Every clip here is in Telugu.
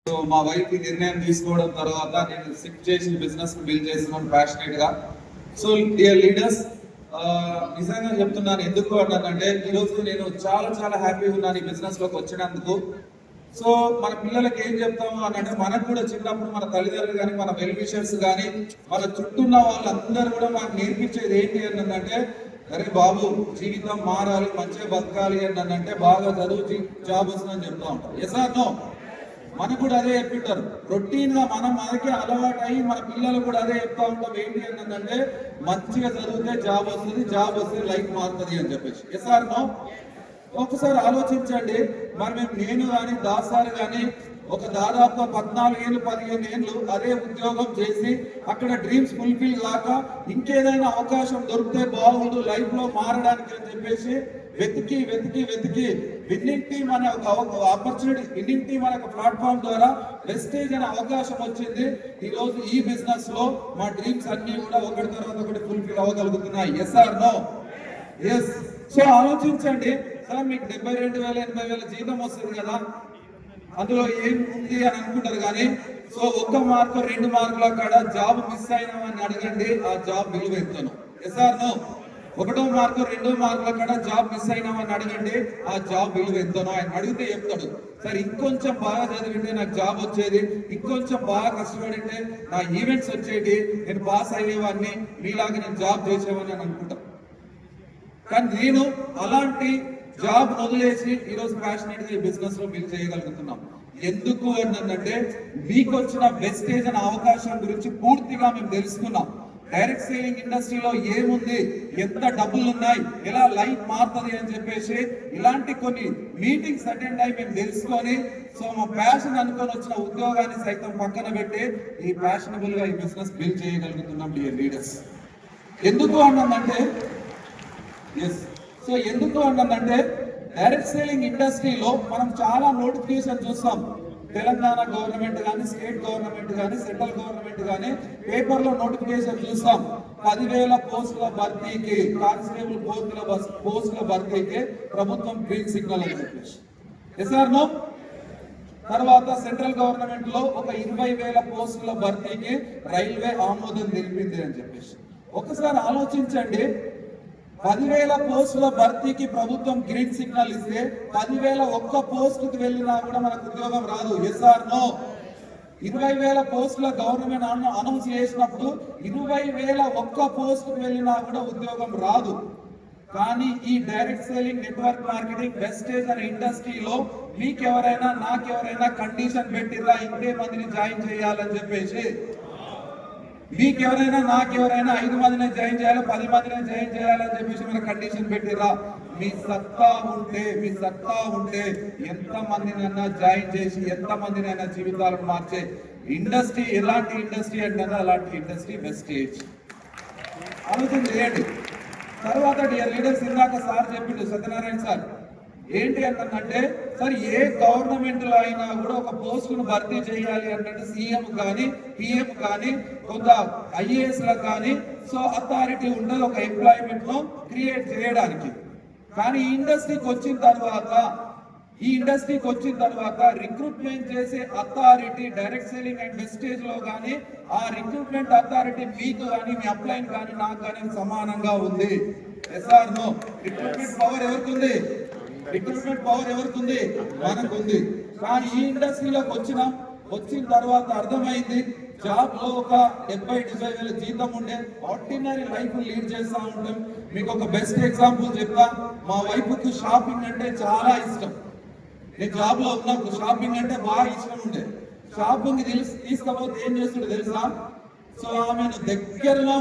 సో మా వైఫ్ నిర్ణయం తీసుకోవడం తర్వాత నేను షిఫ్ట్ చేసి బిజినెస్ బిల్డ్ చేస్తున్నాను ప్యాషనేట్ గా. సో డియర్ లీడర్స్, నిజంగా చెప్తున్నాను, ఎందుకు అన్నానంటే ఈరోజు నేను చాలా చాలా హ్యాపీగా ఉన్నాను ఈ బిజినెస్ లోకి వచ్చినందుకు. సో మన పిల్లలకి ఏం చెప్తాము అని అంటే, మనకు కూడా చిన్నప్పుడు మన తల్లిదండ్రులు కానీ మన వెల్ విషర్స్ కానీ మన చుట్టూ ఉన్న వాళ్ళందరూ కూడా మనకు నేర్పించేది ఏంటి అని అంటే, అరే బాబు జీవితం మారాలి, మంచిగా బతకాలి అని అంటే బాగా చదువు జాబ్ వస్తుందని చెప్తా ఉంటారు. Yes or no? మనకు కూడా అదే చెప్పింటారు రొటీన్ గా. మనకే అలవాటు అయ్యి మన పిల్లలు కూడా అదే చెప్తా ఉంటాం ఏంటి అని అంటే, మంచిగా చదివితే జాబ్ వస్తుంది, జాబ్ వస్తే లైఫ్ మారుతుంది అని చెప్పేసి. Yes or no? ఒకసారి ఆలోచించండి. మరి నేను కానీ దాసారు కానీ ఒక దాదాపు 14 ఏళ్ళు 15 ఏళ్ళు అదే ఉద్యోగం చేసి అక్కడ డ్రీమ్స్ ఫుల్ఫిల్ కాక ఇంకేదైనా అవకాశం దొరికితే బాగుండు లైఫ్ లో మారడానికి అని చెప్పేసి వెతికి వెతికి వెతికి విన్నింగ్ టీమ్ అనే ఒక ఆపర్చునిటీ, విన్నింగ్ టీమ్ అనే ఒక ప్లాట్ఫామ్ ద్వారా వెస్టేజ్ అనే అవకాశం వచ్చింది. ఈ రోజు ఈ బిజినెస్ లో మా డ్రీమ్స్ అన్ని కూడా ఒకటి తర్వాత ఒకటి ఫుల్ఫిల్ అవ్వగలుగుతున్నాయి. Yes or no? Yes. So ఆలోచించండి సార్, మీకు 72,000 80,000 జీతం వస్తుంది కదా, అందులో ఏం ఉంది అని అనుకుంటారు. కానీ సో 1 మార్కు 2 మార్కుల కాడ జాబ్ మిస్ అయినామని అడగండి, ఆ జాబ్ విలువ ఎంతను. Yes or no? 1వ మార్కు 2వ మార్కుల కాడ జాబ్ మిస్ అయినామని అడగండి, ఆ జాబ్ విలువ ఎంతనో. ఆయన అడిగితే చెప్తాడు, సార్ ఇంకొంచెం బాగా చదివింటే నాకు జాబ్ వచ్చేది, ఇంకొంచెం బాగా కష్టపడింటే నా ఈవెంట్స్ వచ్చేది, నేను పాస్ అయ్యేవాడిని, మీలాగా నేను జాబ్ చేసేవాడిని అని అనుకుంటాను. కానీ నేను అలాంటి జాబ్ వదిలేసి ఈరోజు ప్యాషనేట్ గా ఈ బిజినెస్ లో బిల్డ్ చేయగలుగుతున్నాం. ఎందుకు అంటే మీకు వచ్చిన వెస్టేజ్ అనే అవకాశం గురించి పూర్తిగా మేము తెలుసుకున్నాం. డైరెక్ట్ సేలింగ్ ఇండస్ట్రీలో ఏముంది, ఎంత డబ్బులు ఉన్నాయి, ఎలా లైఫ్ మారుతుంది అని చెప్పేసి ఇలాంటి కొన్ని మీటింగ్స్ అటెండ్ అయ్యి మేము తెలుసుకొని, సో మా ప్యాషన్ అనుకొని వచ్చిన ఉద్యోగాన్ని సైతం పక్కన పెట్టి ఈ ప్యాషనబుల్ గా ఈ బిజినెస్ బిల్డ్ చేయగలుగుతున్నాం డియర్ లీడర్స్. ఎందుకు అన్నానంటే, ఎస్, సో ఎందుకు అన్నానంటే డైరెక్ట్ సేలింగ్ ఇండస్ట్రీలో మనం చాలా నోటిఫికేషన్ చూస్తాం. తెలంగాణ గవర్నమెంట్ కానీ, స్టేట్ గవర్నమెంట్ కానీ, సెంట్రల్ గవర్నమెంట్ కానీ పేపర్లో నోటిఫికేషన్ చూస్తాం. 10,000 పోస్టుల భర్తీకి, కానిస్టేబుల్ పోస్టుల భర్తీకి ప్రభుత్వం గ్రీన్ సిగ్నల్ అని చెప్పేసి. Yes or no? తర్వాత సెంట్రల్ గవర్నమెంట్ లో ఒక 20,000 పోస్టుల భర్తీకి రైల్వే ఆమోదం తెలిపింది అని చెప్పేసి. ఒకసారి ఆలోచించండి, 10,000 పోస్టుల భర్తీకి ప్రభుత్వం గ్రీన్ సిగ్నల్ ఇస్తే 10,000 ఒక్క పోస్టుకి వెళ్ళినా కూడా మనకు ఉద్యోగం రాదు. Yes or no? 20,000 పోస్టుల గవర్నమెంట్ అనౌన్స్ చేసినప్పుడు 20,000 ఒక్క పోస్టుకి వెళ్ళినా కూడా ఉద్యోగం రాదు. కానీ ఈ direct selling, network marketing, Vestige అనే ఇండస్ట్రీలో మీకెవరైనా నాకెవరైనా కండిషన్ పెట్టిర్రా ఇంకే మందిని జాయిన్ చేయాలని చెప్పేసి? మీకెవరైనా నాకెవరైనా 5 మందిని జాయిన్ చేయాలి, 10 మందిని జాయిన్ చేయాలని చెప్పేసి మన కండిషన్ పెట్టిరా? మీ సత్తా ఉంటే ఎంత మందినైనా జాయిన్ చేసి ఎంత మందినైనా జీవితాలను మార్చే ఇండస్ట్రీ ఎలాంటి ఇండస్ట్రీ అంటే అలాంటి ఇండస్ట్రీ వెస్టేజ్. ఆలోచన చేయండి. తర్వాత డియర్ లీడర్స్, ఇందాక సార్ చెప్పిండు సత్యనారాయణ సార్, ఏంటి అంటే సార్ ఏ గవర్నమెంట్ లో అయినా కూడా ఒక పోస్టును భర్తీ చేయాలి అంటే సీఎం కానీ, పిఎం కానీ, కొంత ఐఏఎస్ లకు కానీ సో అథారిటీ ఉండదు ఒక ఎంప్లాయ్మెంట్ లో క్రియేట్ చేయడానికి. కానీ ఈ ఇండస్ట్రీకి వచ్చిన తర్వాత రిక్రూట్మెంట్ చేసే authority direct selling and Vestige లో కానీ ఆ రిక్రూట్మెంట్ అథారిటీ మీకు కానీ, మీ అప్లైన్ కానీ, నాకు కానీ సమానంగా ఉంది. Yes or no? Recruitment power ఎవరికి ఉంది? రిక్రూట్మెంట్ పవర్ ఎవరికి ఉంది? మనకు ఉంది. కానీ ఈ ఇండస్ట్రీలోకి వచ్చిన తర్వాత అర్థమైంది, జాబ్ లో ఒక 70,000-70,000 జీతం ఉండే ఆర్డినరీ లైఫ్ లీడ్ చేస్తా ఉంటాం. మీకు ఒక బెస్ట్ ఎగ్జాంపుల్ చెప్తా. మా వైపుకి షాపింగ్ అంటే చాలా ఇష్టం. నేను జాబ్ లో ఉన్నప్పుడు షాపింగ్ అంటే బాగా ఇష్టం ఉండే. షాపింగ్ తీసుకపోతే ఏం చేస్తుండే తెలుసా? సో ఆమె దగ్గరలో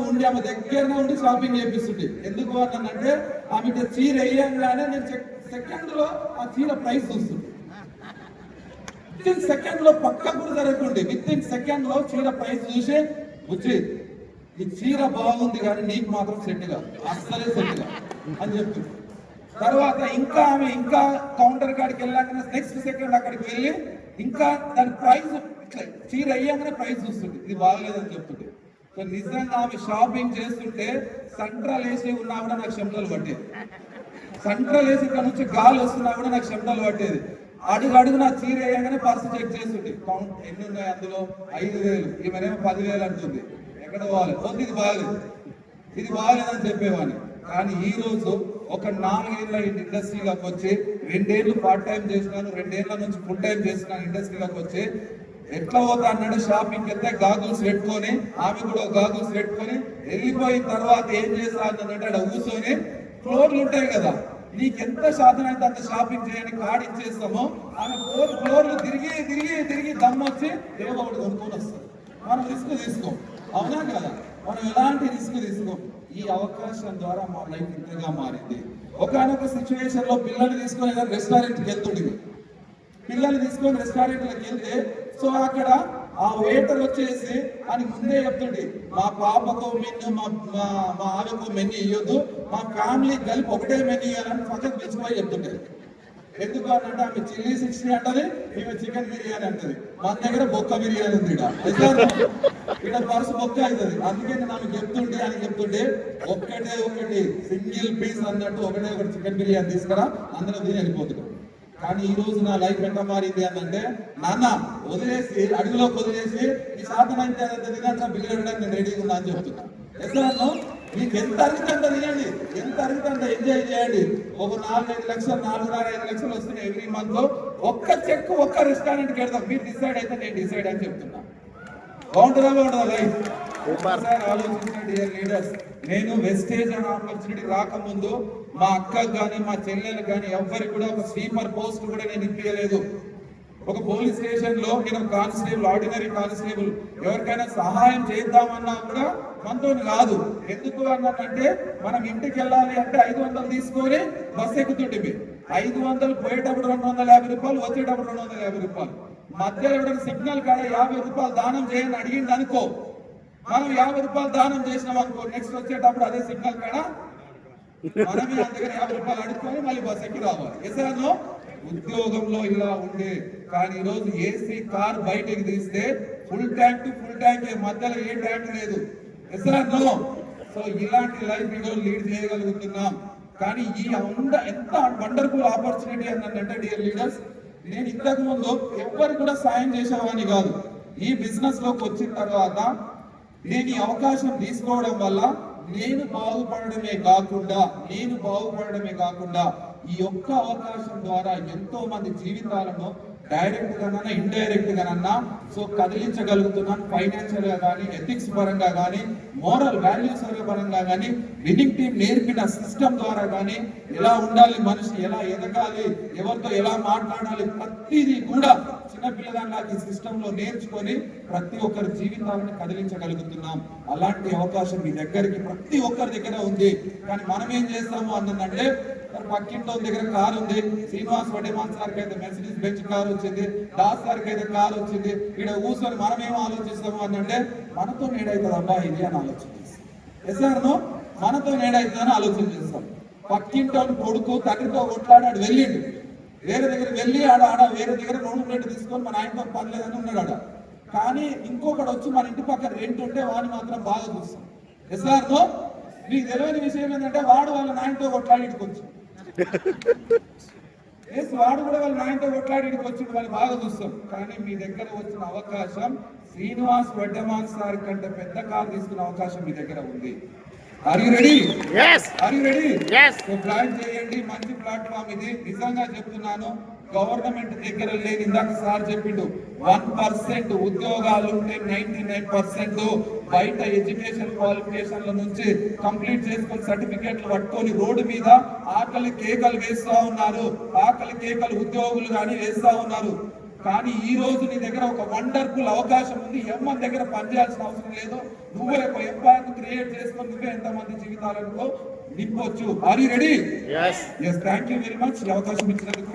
ఉండి షాపింగ్ చేపిస్తుండే. ఎందుకు అంటే ఆమె చీర వేయంగానే నేను సెకండ్ లో ఆ చీర ప్రైస్ వస్తుంది. విత్ ఇన్ సెకండ్ లో పక్క కూడా జరగకుండా విత్ ఇన్ సెకండ్ లో చీర ప్రైస్ చూసి వచ్చి ఈ చీర బాగుంది కానీ నీకు మాత్రం సెట్గా అస్సలే సెట్గా అని చెప్తుంది. తర్వాత ఇంకా కౌంటర్ కాడికి వెళ్ళాక నెక్స్ట్ సెకండ్ అక్కడికి వెళ్ళి ఇంకా దాని ప్రైస్ చీర అయ్యాకనే ప్రైస్ చూస్తుంది, ఇది బాగలేదని చెప్తుంది. సో నిజంగా ఆమె షాపింగ్ చేస్తుంటే సెంట్రల్ ఏసీ ఉన్నా కూడా నాకు చెమటలు పట్టేది. సెంట్రల్ ఏసీ ఇక్కడ నుంచి గాలి వస్తున్నా కూడా నాకు చెమటలు పట్టేది. అడుగున చీర వేయగానే పర్సు చెక్ చేస్తుంది, కౌంట్ ఎన్ని ఉన్నాయి అందులో 5,000, ఈమెనేమో 10,000 అంటుంది. ఎక్కడ పోవాలి? ఇది బాగలేదు, ఇది బాగలేదని చెప్పేవాడిని. కానీ ఈ రోజు ఒక 4 ఏళ్ళ ఇండస్ట్రీలోకి వచ్చి 2 ఏళ్ళు పార్ట్ టైం చేసినాను, 2 ఏళ్ల నుంచి ఫుల్ టైం చేసినాను. ఇండస్ట్రీలోకి వచ్చి ఎట్లా పోతా అన్నాడు, షాపింగ్కి వెళ్తే గాగుల్స్ పెట్టుకొని, ఆమె కూడా గాగుల్స్ పెట్టుకొని వెళ్ళిపోయిన తర్వాత ఏం చేస్తా అన్నదంటే అక్కడ కూర్చొని ఫ్లోర్లు ఉంటాయి కదా, నీకెంత శాతం అయితే అంత షాపింగ్ చేయని కార్డు ఇచ్చేస్తామో ఆమె 4 ఫ్లోర్లు తిరిగి తిరిగి తిరిగి దమ్మొచ్చి ఏదో ఒకటి కొనుక్కొని వస్తుంది. మనం రిస్క్ తీసుకోం, అవునా కదా? మనం ఎలాంటి రిస్క్ తీసుకోం. ఈ అవకాశం ద్వారా మా లైఫ్ ఇంతగా మారింది. ఒకనొక సిచ్యువేషన్ లో పిల్లల్ని తీసుకొని రెస్టారెంట్కి వెళ్తుండే, పిల్లల్ని తీసుకొని రెస్టారెంట్లకు వెళ్తే సో అక్కడ ఆ వెయిటర్ వచ్చేసి అని ముందే చెప్తుండే, మా పాపకు మెన్యూ, మా ఆమెకు మెన్యూ ఇవ్వద్దు, మా ఫ్యామిలీ కలిపి ఒకటే మెన్యూ ఇవ్వాలని పక్కకు పిలిచిపోయి చెప్తుండే. ఎందుకు అంటే ఆమె చిల్లీ 60 అంటది, ఈమె చికెన్ బిర్యానీ అంటది. మన దగ్గర బొక్క బిర్యానీ ఉంది, ఇక్కడ పర్సు బొక్క అవుతుంది. అందుకే నేను ఆమె చెప్తుండే ఒకటి సింగిల్ పీస్ అన్నట్టు ఒకటే చికెన్ బిర్యానీ తీసుకురా, అందులో తిని వెళ్ళిపోతున్నాం. కానీ ఈ రోజు నా లైఫ్ ఎంత మారింది అంటే, నాన్న వదిలేసి అడుగులోకి వదిలేసి ఈ శాతం అయితే తినంటే బిల్లు పెట్టడానికి నేను రెడీగా ఉన్నా అని చెప్తున్నా. ఎట్లా మీకు ఎంత అరిగితే అంత తినండి, ఎంత అరిగితే అంత ఎంజాయ్ చేయండి. ఒక 4-5 లక్షలు 4-5 లక్షలు వస్తున్నాయి ఎవ్రీ మంత్. ఒక్క చెక్ ఒక్క రెస్టారెంట్కి వెళ్దాం, మీరు డిసైడ్ అయితే నేను డిసైడ్ అని చెప్తున్నా. బాగుంటుందా లైఫ్? ఒకసారి ఆలోచించండి లీడర్స్. నేను వెస్టేజ్ అనే ఆపర్చునిటీ రాకముందు మా అక్కకు కానీ మా చెల్లెలకు కానీ ఎవ్వరికి కూడా ఒక స్వీపర్ పోస్ట్ కూడా నేను ఇప్పించలేదు. ఒక పోలీస్ స్టేషన్ లో నేను కానిస్టేబుల్, ఆర్డినరీ కానిస్టేబుల్, ఎవరికైనా సహాయం చేద్దామన్నా కూడా మనతో కాదు. ఎందుకు అన్నదంటే మనం ఇంటికి వెళ్ళాలి అంటే 500 తీసుకొని బస్సు ఎక్కుతుంటే 500 పోయేటప్పుడు 250 రూపాయలు, వచ్చేటప్పుడు 250 రూపాయలు. మధ్యలో ఎవరైనా సిగ్నల్ కాడ 50 రూపాయలు దానం చేయని అడిగింది అనుకో, మనం 50 రూపాయలు దానం చేసినాం అనుకో, నెక్స్ట్ వచ్చేటప్పుడు అదే సిగ్నల్ కాడ మనమే అందుకని 50 రూపాయలు అడుక్కొని మళ్ళీ బస్ ఎక్కి రావాలి. ఎసానో ఉద్యోగంలో ఇలా ఉండే, కానీ ఈరోజు ఏసీ కార్ బయటకి తీస్తే full tank to full tank, మధ్యలో ఏ ట్యాంక్ లేదు. ఎసానో సో ఇలాంటి లైఫ్ ఈరోజు లీడ్ చేయగలుగుతున్నాం. కానీ ఈ ఎంత వండర్ఫుల్ ఆపర్చునిటీ అన్నదంటే డియర్ లీడర్స్, నేను ఇంతకు ముందు ఎవరికి కూడా సాయం చేసేవాడిని కాదు. ఈ బిజినెస్ లోకి వచ్చిన తర్వాత నేను ఈ అవకాశం తీసుకోవడం వల్ల నేను బాగుపడమే కాకుండా ఈ ఒక్క అవకాశం ద్వారా ఎంతో మంది జీవితాలను డైరెక్ట్ గానన్నా ఇండైరెక్ట్ గానన్నా సో కదిలించగలుగుతున్నాను. ఫైనాన్షియల్ గా కానీ, ఎథిక్స్ పరంగా కానీ, మోరల్ వాల్యూస్ పరంగా కానీ, విన్నింగ్ టీం నేర్పిన సిస్టమ్ ద్వారా కానీ, ఎలా ఉండాలి మనిషి, ఎలా ఎదగాలి, ఎవరితో ఎలా మాట్లాడాలి, ప్రతిదీ కూడా చిన్నపిల్లదానిలా ఈ సిస్టమ్ లో నేర్చుకొని ప్రతి ఒక్కరి జీవితాలను కదిలించగలుగుతున్నాం. అలాంటి అవకాశం మీ దగ్గరికి ప్రతి ఒక్కరి దగ్గర ఉంది. కానీ మనం ఏం చేస్తాము అన్నదంటే, పక్కింట్లో దగ్గర కారు ఉంది, శ్రీనివాస్ వడ్డేమాన్ సార్కి అయితే మెర్సిడీస్ బెంచ్ కారు వచ్చింది, దాస్ సార్కి అయితే కారు వచ్చింది, ఇక్కడ కూర్చొని మనం ఏం ఆలోచిస్తాము అంటే మనతో నేడైతుంది అబ్బా ఇది అని ఆలోచిస్తాం. ఎస్ఆర్ను మనతో నేడైతుందని ఆలోచన చేస్తాం. పక్కింటో కొడుకు తండ్రితో కొట్లాడాడు, వెళ్ళిండు వేరే దగ్గర వెళ్ళి ఆడ వేరే దగ్గర 2 ప్లేట్లు తీసుకొని మన ఆయనతో పని లేదని ఉన్నాడు ఆడ. కానీ ఇంకొకటి వచ్చి మన ఇంటి పక్కన రెంట్ ఉంటే వాడిని మాత్రం బాగా చూస్తాం. ఎస్ఆర్ను మీకు తెలియని విషయం ఏంటంటే వాడు వాళ్ళ నాయనతో కొట్లాడికి వచ్చి వాడు కూడా వాళ్ళ నాయనతో కొట్లాడికి వచ్చి వాళ్ళు బాగా చూస్తాం. కానీ మీ దగ్గర వచ్చిన అవకాశం శ్రీనివాస్ వడ్డేమాన్ సార్ కంటే పెద్ద కారు తీసుకునే అవకాశం మీ దగ్గర ఉంది. Are you ready? yes are you ready? yes so plan చేయండి. మంచి ప్లాట్ఫామ్ ఇది. నిజంగా చెప్తున్నాను, గవర్నమెంట్ దగ్గర లేదు. ఇందాక సార్ చెప్పిండు 1% ఉద్యోగాలు ఉంటే 99% బయట ఎడ్యుకేషన్ క్వాలిఫికేషన్ల నుంచి కంప్లీట్ చేసుకొని సర్టిఫికేట్లు పట్టుకొని రోడ్డు మీద ఆకలి కేకలు వేస్తా ఉన్నారు. ఆకలి కేకలు ఉద్యోగులు కానీ వేస్తా ఉన్నారు. కానీ ఈ రోజు నీ దగ్గర ఒక వండర్ఫుల్ అవకాశం ఉంది. ఎంఎన్ దగ్గర పనిచేయాల్సిన అవసరం లేదు. నువ్వే ఒక ఎంపైర్ క్రియేట్ చేసుకొని నువ్వే ఎంతమంది జీవితాలను నింపొచ్చు. Are you ready? yes thank you very much ఈ అవకాశం ఇచ్చినందుకు.